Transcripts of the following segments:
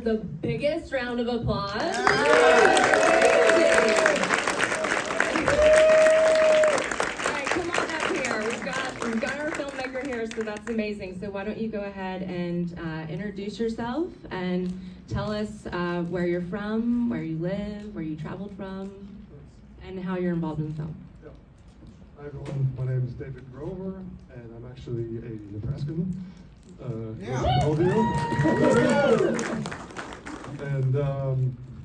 The biggest round of applause. All right, come on up here. We've got our filmmaker here, so that's amazing. So why don't you go ahead and introduce yourself and tell us where you're from, where you live, where you traveled from, and how you're involved in the film. Yeah. Hi everyone, my name is David Grover, and I'm actually a Nebraskan. All of you. And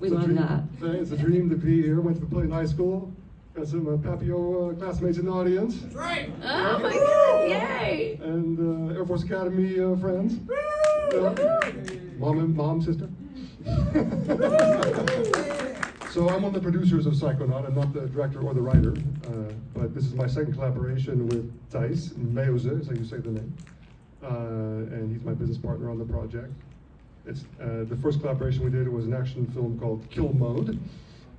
we love that. It's a dream to be here. Went to Plain High School. Got some Papio classmates in the audience. That's right. Oh my goodness! Yay! And Air Force Academy friends. Mom, sister. So I'm one of the producers of Psychonaut. I'm not the director or the writer, but this is my second collaboration with Thijs, Meuwese is how you say the name. And he's my business partner on the project. It's the first collaboration we did was an action film called Kill Mode,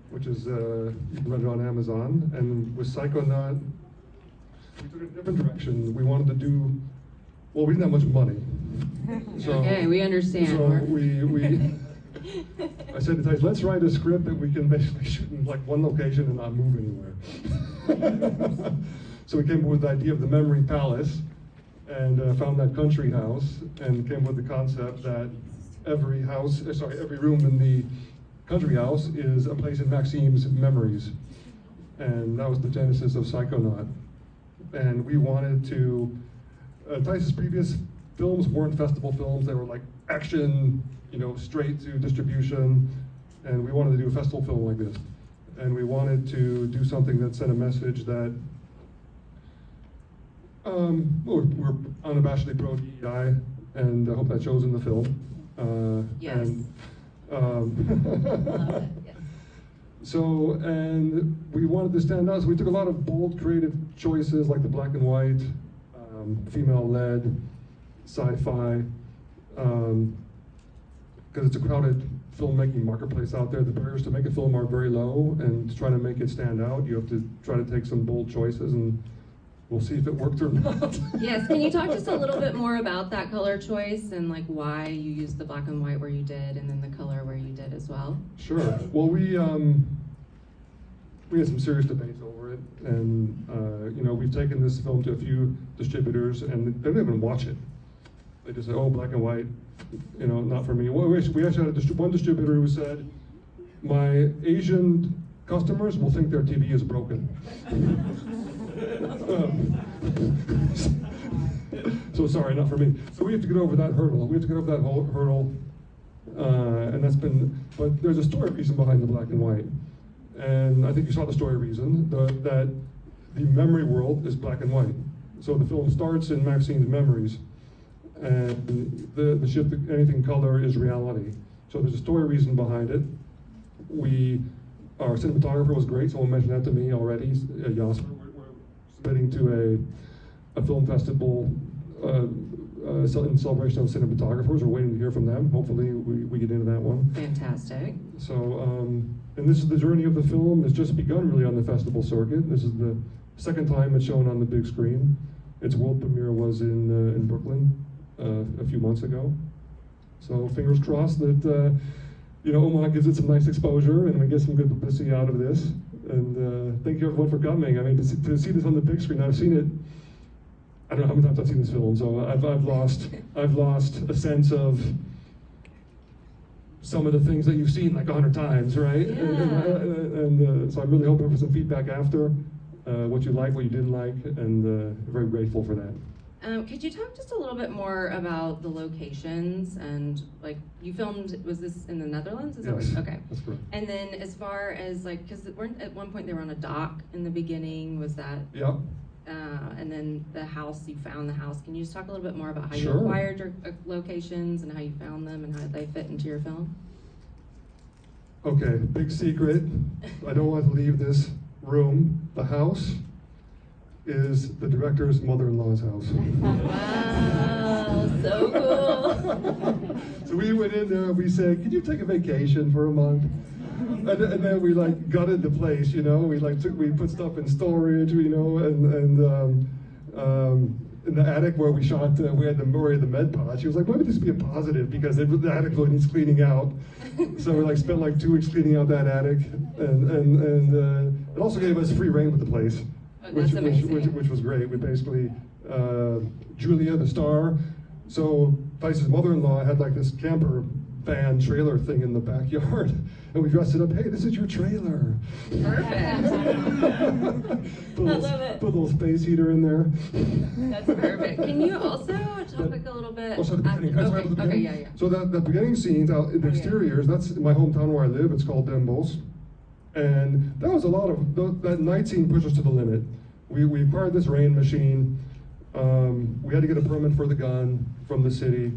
which is you can rent it on Amazon. And with Psychonaut, we took it a different direction. We wanted to do, well, we didn't have much money. So, okay, we understand. So I said to Thijs, let's write a script that we can basically shoot in like one location and not move anywhere. So we came up with the idea of the Memory Palace and found that country house and came up with the concept that every room in the country house is a place in Maxime's memories. And that was the genesis of Psychonaut. And we wanted to, Thijs' previous films weren't festival films, they were like action, straight to distribution. And we wanted to do a festival film like this. And we wanted to do something that sent a message that we're unabashedly pro DEI, and I hope that shows in the film. Yes. And, Love it. Yes. So, and we wanted to stand out, so we took a lot of bold, creative choices like the black and white, female-led, sci-fi, because it's a crowded filmmaking marketplace out there. The barriers to make a film are very low, and to try to make it stand out, you have to try to take some bold choices, and we'll see if it worked or not. Yes, can you talk just a little bit more about that color choice and like why you used the black and white where you did, and then the color where you did as well? Sure. Well, we had some serious debates over it, and we've taken this film to a few distributors, and they don't even watch it. They just say, "Oh, black and white, not for me." Well, we actually had one distributor who said, "My Asian customers will think their TV is broken." So sorry, not for me. So we have to get over that hurdle. We have to get over that whole hurdle, and that's been. But there's a story reason behind the black and white, and I think you saw the story reason that the memory world is black and white. So the film starts in Maxime's memories, and the shift to anything color is reality. So there's a story reason behind it. Our cinematographer was great. Someone mentioned that to me already, Jasper. Submitting to a film festival in celebration of cinematographers. We're waiting to hear from them. Hopefully we get into that one. Fantastic. So, and this is the journey of the film. It's just begun really on the festival circuit. This is the second time it's shown on the big screen. Its world premiere was in Brooklyn a few months ago. So fingers crossed that Omaha gives it some nice exposure and we get some good publicity out of this. And thank you everyone for coming. I mean, to see this on the big screen, I've seen it, I don't know how many times I've seen this film, so I've lost a sense of some of the things that you've seen like 100 times, right? Yeah. And so I'm really hoping for some feedback after, what you like, what you didn't like, and very grateful for that. Could you talk just a little bit more about the locations and like you filmed? Was this in the Netherlands? Yes, okay. That's correct. And then as far as like, because at one point they were on a dock in the beginning. Was that? Yeah. And then the house, you found the house. Can you just talk a little bit more about how Sure. you acquired your locations and how you found them and how they fit into your film? Okay, big secret. I don't want to leave this room. The house is the director's mother-in-law's house. Wow, so cool. So we went in there and we said, "Can you take a vacation for a month?" And then we like gutted the place, we put stuff in storage, in the attic where we shot, we had the med pod. She was like, maybe just be a positive because the attic really needs cleaning out. So we like spent like 2 weeks cleaning out that attic, and it also gave us free reign with the place, which was great. We basically, Julia, the star, so Thijs' mother-in-law had like this camper van trailer thing in the backyard, and we dressed it up. Hey, this is your trailer. Perfect. I love it. Put a little space heater in there. That's perfect. Can you also talk a little bit? Oh, so the beginning. Okay, yeah. So the beginning scenes out in the exteriors, that's in my hometown where I live. It's called Den Bosch. And that was a lot of, that night scene pushed us to the limit. We acquired this rain machine. We had to get a permit for the gun from the city.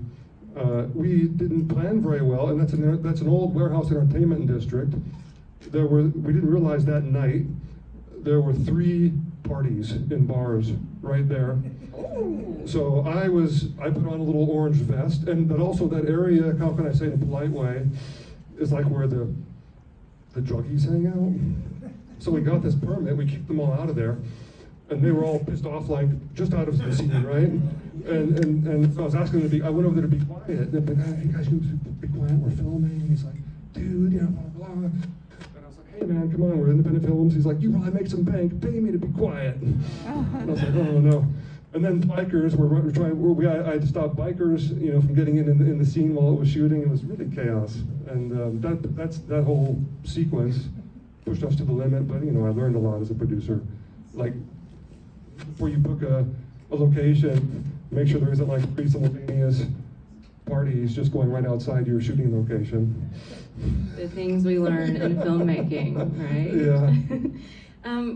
We didn't plan very well, and that's an old warehouse entertainment district. We didn't realize that night there were 3 parties in bars right there. So I put on a little orange vest, and that area, how can I say in a polite way, is like where the druggies hang out. So we got this permit, we kicked them all out of there, and they were all pissed off, like just out of the scene, right? And so I was asking them I went over there to be quiet. And they're like, hey, you guys need to be quiet, we're filming. And he's like, dude, blah, blah, blah. And I was like, hey man, come on, we're independent films. He's like, you probably make some bank, pay me to be quiet. And I was like, oh no. And then bikers, I had to stop bikers, from getting in the scene while it was shooting. It was really chaos. And that whole sequence pushed us to the limit, but I learned a lot as a producer. Like, before you book a location, make sure there isn't like 3 simultaneous parties just going right outside your shooting location. The things we learn in filmmaking, right? Yeah.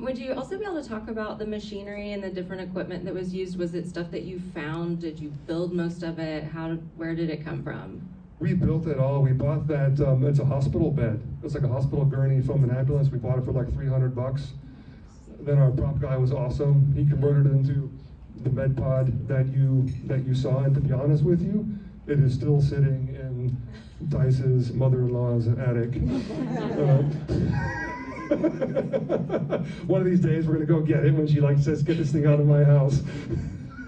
Would you also be able to talk about the machinery and the different equipment that was used? Was it stuff that you found? Did you build most of it? Where did it come from? We built it all. We bought that, it's a hospital bed. It's like a hospital gurney from an ambulance. We bought it for like $300. Then our prop guy was awesome. He converted it into the med pod that you saw, and to be honest with you, it is still sitting in Thijs' mother-in-law's attic. One of these days we're gonna go get it when she says, get this thing out of my house.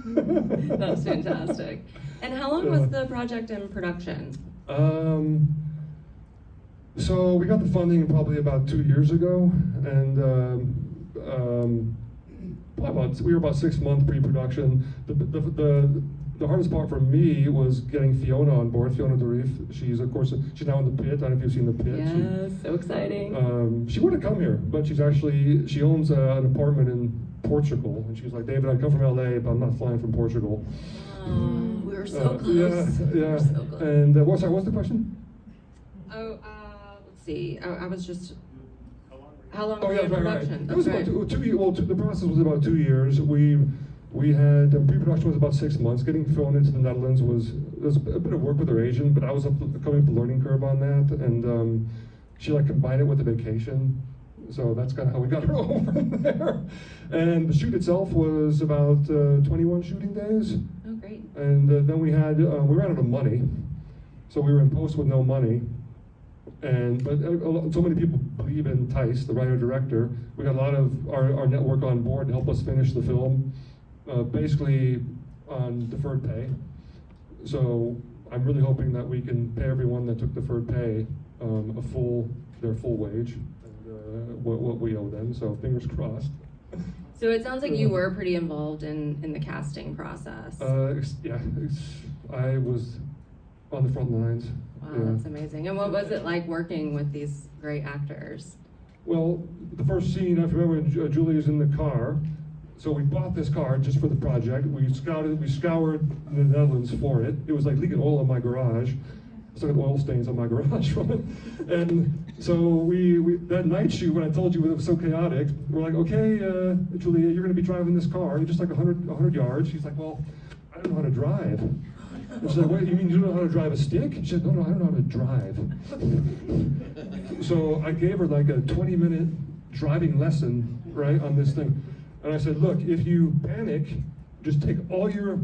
That's fantastic. And how long was the project in production? So we got the funding probably about 2 years ago, and we were about 6 months pre-production. The hardest part for me was getting Fiona on board, Fiona Dourif. She's now in the PITT. I don't know if you've seen the PITT. Yes, so exciting. She would have come here, but she owns an apartment in Portugal, and she's like, David, I come from LA, but I'm not flying from Portugal. We were so close. Yeah. So close. And what's the question? Oh, let's see. I was just. How long Oh were yeah, you in production? Right. It was about 2 years. Well, the process was about 2 years. We had pre-production was about 6 months. Getting Fiona into the Netherlands was a bit of work with her agent, but I was coming up the learning curve on that, and she combined it with a vacation. So that's kind of how we got her over there. And the shoot itself was about 21 shooting days. Oh, great. And then we ran out of money, so we were in post with no money. But so many people believe in Thijs, the writer-director. We got a lot of our network on board to help us finish the film, basically on deferred pay. So I'm really hoping that we can pay everyone that took deferred pay their full wage, and what we owe them. So fingers crossed. So it sounds like you were pretty involved in the casting process. Yeah, I was on the front lines. Wow, yeah. That's amazing. And what was it like working with these great actors? Well, the first scene, I remember Julia's in the car. So we bought this car just for the project. We scoured the Netherlands for it. It was like leaking oil in my garage. It's like oil stains on my garage from it. And so we that night shoot, when I told you it was so chaotic, we're like, okay, Julia, you're gonna be driving this car, just like 100 yards. She's like, well, I don't know how to drive. And she's like, wait, you mean you don't know how to drive a stick? She said, no, I don't know how to drive. So I gave her like a 20-minute driving lesson, right, on this thing. And I said, look, if you panic, just take all your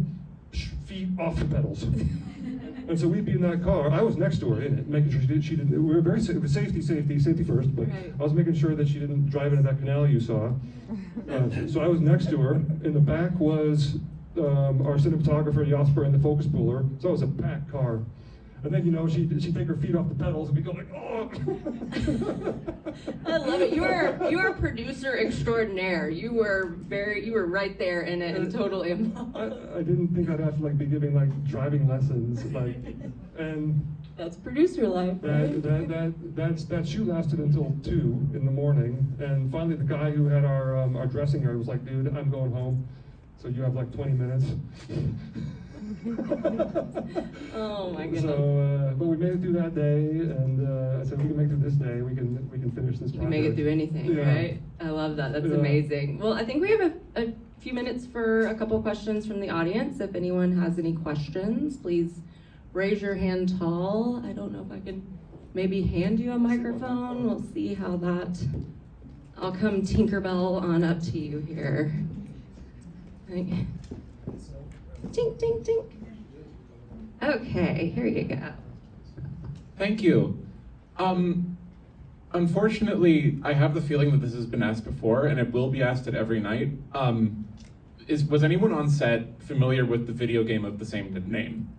feet off the pedals. And so we'd be in that car. I was next to her in it, making sure she didn't. We were very safe. It was safety first. But right. I was making sure that she didn't drive into that canal you saw. So I was next to her. In the back was our cinematographer Jasper and the focus puller, so it was a packed car. And then, you know, she'd take her feet off the pedals and we go like, oh! I love it. You are producer extraordinaire. You were right there in it and totally involved. I didn't think I'd have to like be giving like driving lessons, like, and that's producer life, right? That shoot lasted until 2 in the morning, and finally the guy who had our dressing area was like, dude, I'm going home, so you have like 20 minutes. Oh my goodness. So, but we made it through that day, and I said we can make it through this day. We can finish this project. You can make it through anything, yeah. right? I love that. That's amazing. Well, I think we have a few minutes for a couple questions from the audience. If anyone has any questions, please raise your hand tall. I don't know if I can maybe hand you a microphone. We'll see how that. I'll come Tinkerbell on up to you here. Tink, tink, tink. Okay, here you go. Thank you. Unfortunately, I have the feeling that this has been asked before, and it will be asked at every night. Was anyone on set familiar with the video game of the same name?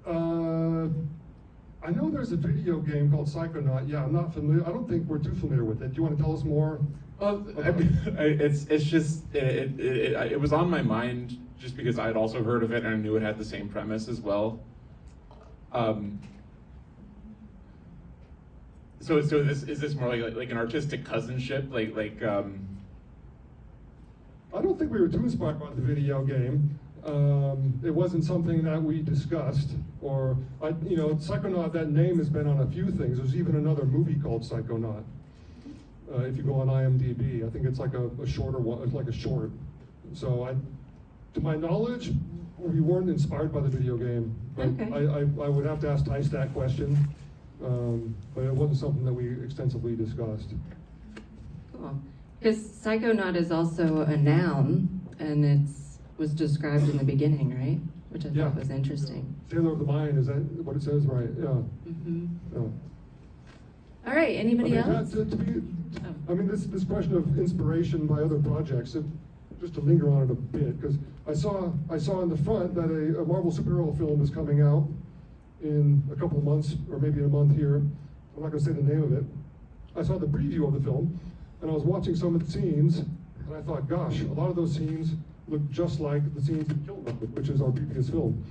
I know there's a video game called Psychonaut. Yeah, I'm not familiar. I don't think we're too familiar with it. Do you want to tell us more? Well, it's just it was on my mind just because I had also heard of it and I knew it had the same premise as well. So is this more like an artistic cousinship, like I don't think we were too inspired by the video game. It wasn't something that we discussed, or Psychonaut. That name has been on a few things. There's even another movie called Psychonaut. If you go on IMDb, I think it's like a shorter one. It's like a short. So to my knowledge, we weren't inspired by the video game. But Okay. I would have to ask Thijs that question. But it wasn't something that we extensively discussed. Cool. Because Psychonaut is also a noun, and was described in the beginning, right? Which I thought was interesting. Sailor of the Mind, is that what it says? Right, yeah. Mm-hmm. Yeah. All right, anybody else? This question of inspiration by other projects, just to linger on it a bit, because I saw in the front that a Marvel superhero film is coming out in a couple of months, or maybe in a month here. I'm not going to say the name of it. I saw the preview of the film, and I was watching some of the scenes, and I thought, gosh, a lot of those scenes look just like the scenes in Kill Bill, which is our previous film,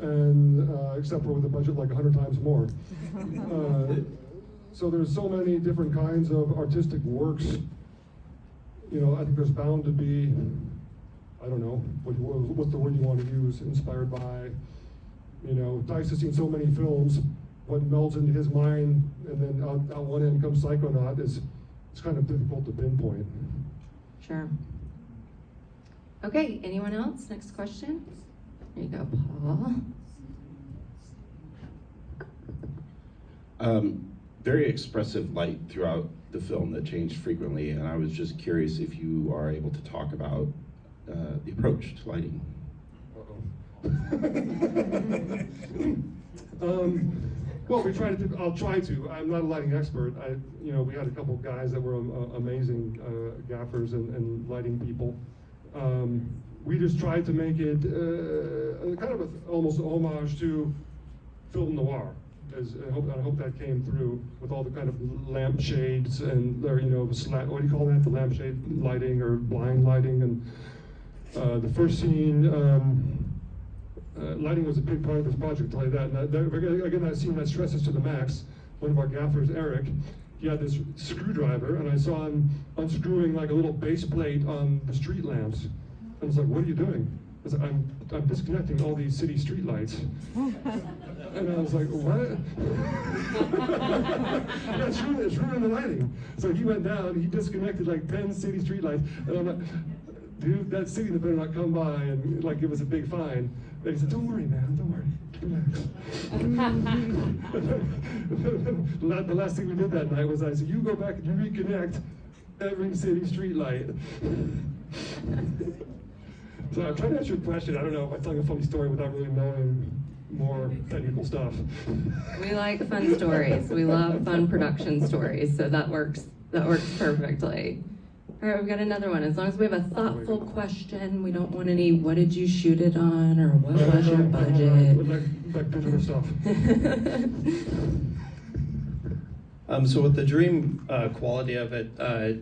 and except for with a budget like 100 times more. So there's so many different kinds of artistic works. I think there's bound to be, I don't know, what's the word you want to use, inspired by. Thijs has seen so many films, what melds into his mind, and then out one end comes Psychonaut, it's kind of difficult to pinpoint. Sure. Okay, anyone else? Next question. There you go, Paul. Very expressive light throughout the film that changed frequently, and I was just curious if you are able to talk about the approach to lighting. Well, I'll try to. I'm not a lighting expert. We had a couple of guys that were amazing gaffers and lighting people. We just tried to make it kind of almost a homage to film noir. I hope that came through with all the kind of lampshades and what do you call that? The lampshade lighting or blind lighting, and the first scene. Lighting was a big part of this project, I'll tell you that. And again, that scene that stresses to the max. One of our gaffers, Eric, he had this screwdriver, and I saw him unscrewing like a little base plate on the street lamps. And I was like, "What are you doing?" I said, I'm disconnecting all these city street lights. And I was like, "What?" Yeah, it's ruining the lighting. So he went down, he disconnected like 10 city street lights, and I'm like, "Dude, that city better not come by and like give us a big fine." And he said, "Don't worry, man, don't worry, relax." The last thing we did that night was I said, "You go back and you reconnect every city street light." So I'm trying to answer your question. I don't know if I'm telling a funny story without really knowing more technical stuff. We like fun stories. We love fun production stories, so that works perfectly. All right, we've got another one. As long as we have a thoughtful question, we don't want any, what did you shoot it on, or what was your budget? Like digital stuff. So with the dream quality of it, a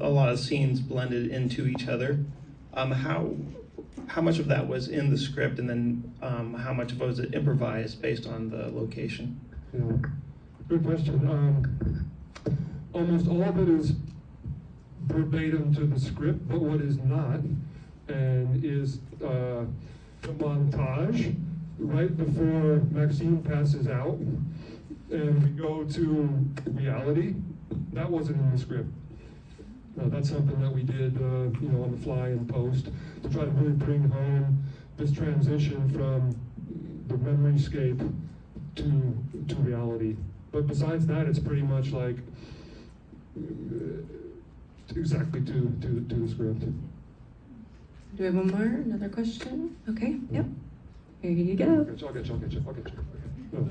lot of scenes blended into each other. How much of that was in the script, and then how much of it was improvised based on the location? Yeah, good question. Almost all of it is verbatim to the script, but what is not, and is the montage right before Maxime passes out, and we go to reality. That wasn't in the script. That's something that we did, on the fly in post to try to really bring home this transition from the memoryscape to reality. But besides that, it's pretty much like exactly to the script. Do we have one more? Another question? Okay, yep. Here you go. I'll get you. No.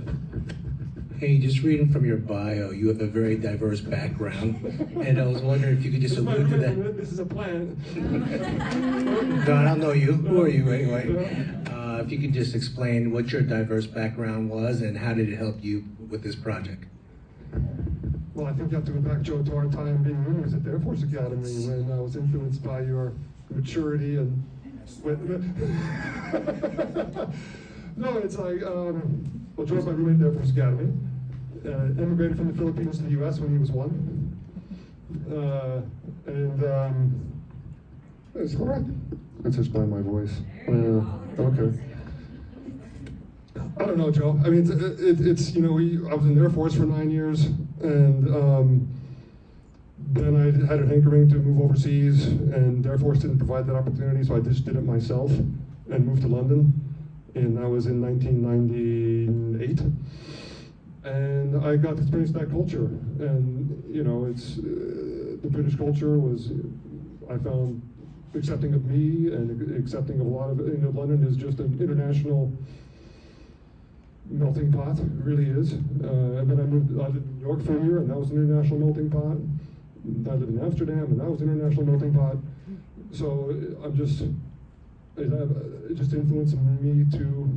Hey, just reading from your bio, you have a very diverse background, and I was wondering if you could just allude to that. This is a plan. No, I don't know you. Who are you anyway? If you could just explain what your diverse background was and how did it help you with this project? Well, I think you have to go back, Joe, to our time being members at the Air Force Academy when I was influenced by your maturity and. No, it's like, well, Joe's my roommate at the Air Force Academy. Immigrated from the Philippines to the U.S. when he was 1. It's hard. Let's explain my voice. Okay. I don't know, Joe. I mean, it's I was in the Air Force for 9 years, and then I had an hankering to move overseas, and the Air Force didn't provide that opportunity, so I just did it myself and moved to London, and that was in 1998. And I got to experience that culture, and it's the British culture was, I found, accepting of me and accepting of a lot of London is just an international melting pot. It really is. And then I lived in New York for a year, and that was an international melting pot. I lived in Amsterdam, and that was an international melting pot. So it just influenced me to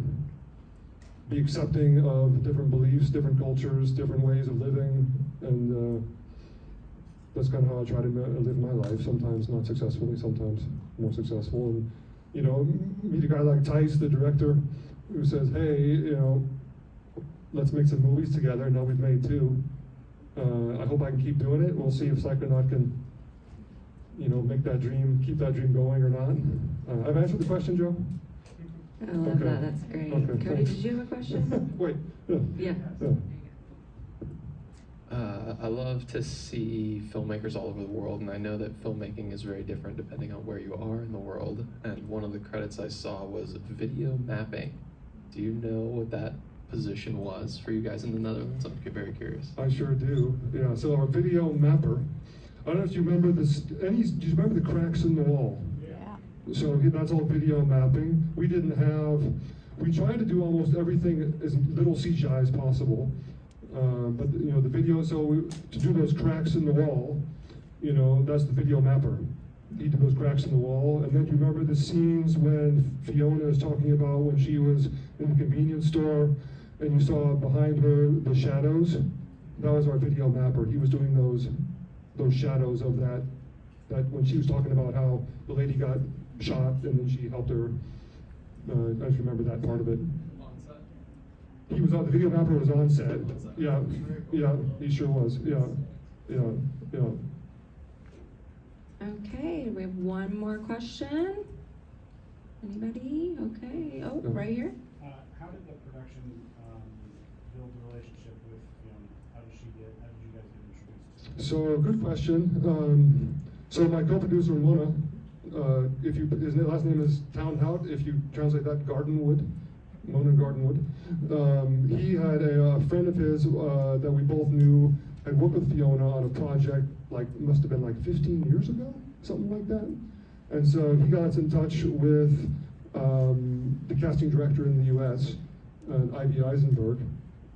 be accepting of different beliefs, different cultures, different ways of living, and that's kind of how I try to live my life. Sometimes not successfully, sometimes more successful. And meet a guy like Thijs, the director, who says, "Hey, let's make some movies together." Now we've made 2. I hope I can keep doing it. We'll see if Psychonaut can, make that dream, keep that dream going or not. I've answered the question, Joe. I love that. That's great. Okay, Cody, did you have a question? Wait. Yeah. I love to see filmmakers all over the world, and I know that filmmaking is very different depending on where you are in the world. And one of the credits I saw was video mapping. Do you know what that position was for you guys in the Netherlands? I'm very curious. I sure do. Yeah. So our video mapper. I don't know if you remember this. Do you remember the cracks in the wall? Yeah. So that's all video mapping. We tried to do almost everything as little CGI as possible. But the video, to do those cracks in the wall, that's the video mapper. He did those cracks in the wall. And then you remember the scenes when Fiona is talking about when she was in the convenience store and you saw behind her the shadows? That was our video mapper. He was doing those shadows of that when she was talking about how the lady got shot and then she helped her. I just remember that part of it. He was on, the video mapper was on set. Yeah, he sure was. Yeah. Okay, we have one more question. Anybody? Okay. Oh, right here. How did the production build a relationship with Fiona? How did you guys get introduced? So, good question. So my co-producer Mona, his last name is Townhout. If you translate that, Gardenwood. Mona Gardenwood. He had a friend of his that we both knew had worked with Fiona on a project must have been 15 years ago, something like that. And so he got us in touch with the casting director in the U.S., Ivy Eisenberg,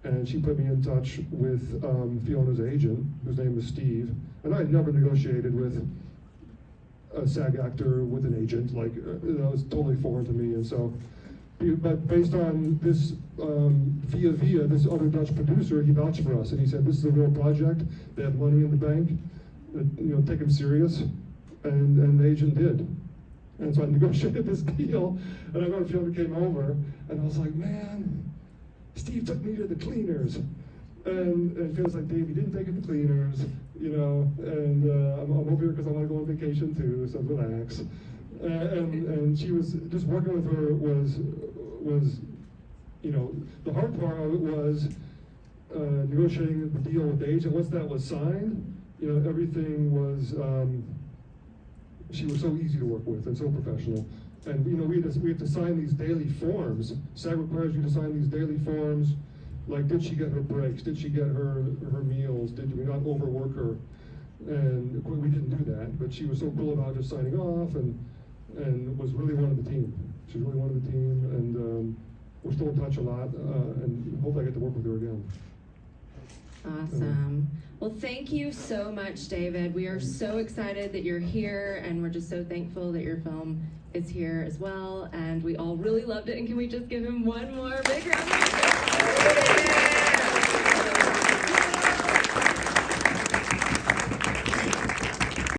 and she put me in touch with Fiona's agent, whose name was Steve. And I had never negotiated with a SAG actor with an agent. Like, it's totally foreign to me. And so, but based on this, via this other Dutch producer, he vouched for us, and he said, this is a real project. They have money in the bank. Take him serious. And the agent did. And so I negotiated this deal, and I remember Fiona came over, and I was like, man, Steve took me to the cleaners. And Fiona's like, Dave, you didn't take it to the cleaners, and I'm over here because I want to go on vacation too, so relax. And she was, just working with her was, the hard part of it was negotiating the deal with the agent. Once that was signed, everything was, she was so easy to work with and so professional. And we have to sign these daily forms. SAG requires you to sign these daily forms, like did she get her breaks? Did she get her meals? Did we not overwork her? And we didn't do that, but she was so cool about just signing off and was really one of the team. She's really one of the team, and we're still in touch a lot, and hopefully I get to work with her again. Awesome. Well, thank you so much, David. We are so excited that you're here, and we're just so thankful that your film is here as well. And we all really loved it. And can we just give him one more big round of applause?